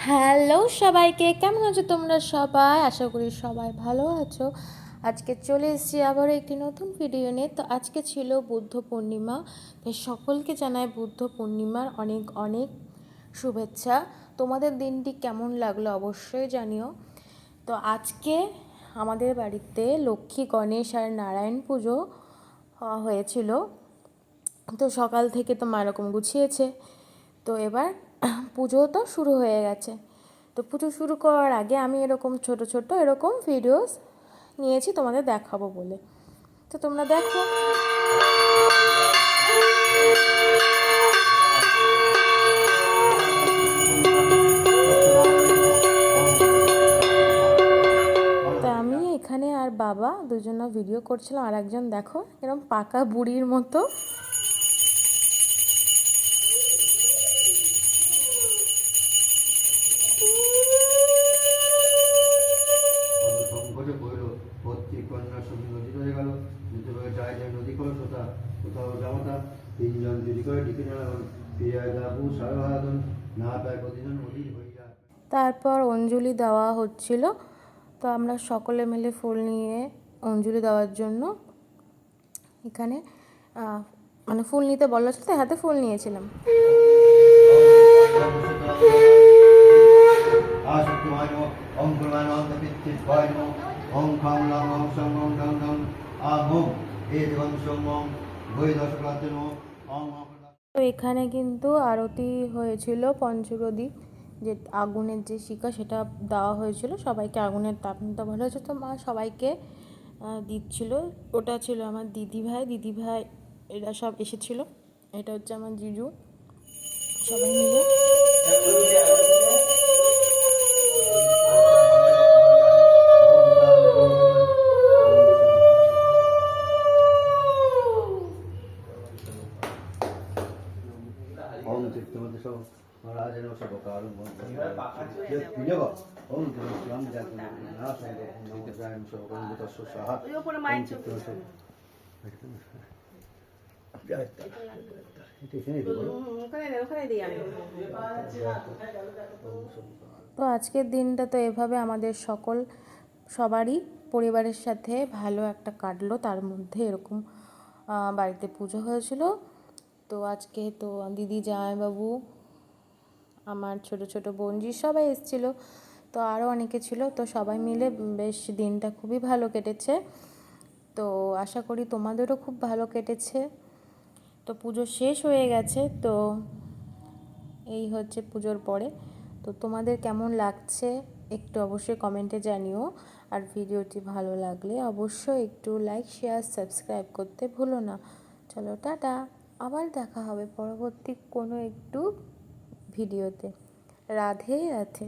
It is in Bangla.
হ্যালো সবাইকে, কেমন আছো তোমরা সবাই? আশা করি সবাই ভালো আছো। আজকে চলে এসেছি আবারও একটি নতুন ভিডিও নিয়ে। তো আজকে ছিল বুদ্ধ পূর্ণিমা। তো সকলকে জানাই বুদ্ধ পূর্ণিমার অনেক অনেক শুভেচ্ছা। তোমাদের দিনটি কেমন লাগলো অবশ্যই জানিও। তো আজকে আমাদের বাড়িতে লক্ষ্মী, গণেশ আর নারায়ণ পুজো হয়েছিল। তো সকাল থেকে তো মা এরকম গুছিয়েছে। তো এবার পুজো তো শুরু হয়ে গেছে। তো পুজো শুরু করার আগে আমি এরকম ছোট ছোট এরকম ভিডিওস নিয়েছি তোমাদের দেখাবো বলে। তো তোমরা দেখো। তা আমি এখানে আর বাবা দুজনে ভিডিও করছিলাম, আর একজন দেখো এরকম পাকা বুড়ির মতো ভর্তি কন্যার সঙ্গে নদী হয়ে গেল। দ্বিতীয়ভাবে যায় যায় নদী করে কোথাও কোথাও জামাতা তিনজন যদি করে ডিপি নেওয়া ফিরে যাবু সারাহাদন না পায় প্রতিজন নদীর হইয়া। তারপর অঞ্জলি দেওয়া হচ্ছিল। তো আমরা সকলে মিলে ফুল নিয়ে অঞ্জলি দেওয়ার জন্য এখানে মানে ফুল নিতে বলা ছিল, তাই হাতে ফুল নিয়েছিলাম। তো এখানে কিন্তু আরতি হয়েছিল, পঞ্চপ্রদীপ যে আগুনের যে শিখা সেটা দেওয়া হয়েছিল, সবাইকে আগুনের তাপ নিতে ভালো হয়েছে। তো মা সবাইকে দিচ্ছিল। ওটা ছিল আমার দিদিভাই এরা সব এসেছিল। এটা হচ্ছে আমার জিজু, সবাই মিলে। তো আজকের দিনটা তো এভাবে আমাদের সবারই পরিবারের সাথে ভালো একটা কাটলো। তার মধ্যে এরকম বাড়িতে পুজো হয়েছিল। তো আজকে তো দিদি, জামাইবাবু, আমার ছোট ছোট বোনজি সবাই এসেছিলো। তো আরও অনেকে ছিল। তো সবাই মিলে বেশ দিনটা খুবই ভালো কেটেছে। তো আশা করি তোমাদেরও খুব ভালো কেটেছে। তো পুজো শেষ হয়ে গেছে। তো এই হচ্ছে পুজোর পরে। তো তোমাদের কেমন লাগছে একটু অবশ্যই কমেন্টে জানিও। আর ভিডিওটি ভালো লাগলে অবশ্যই একটু লাইক, শেয়ার, সাবস্ক্রাইব করতে ভুলো না। চলো টাটা, আবার দেখা হবে পরবর্তী কোনো একটু ভিডিওতে। রাধে রাধে।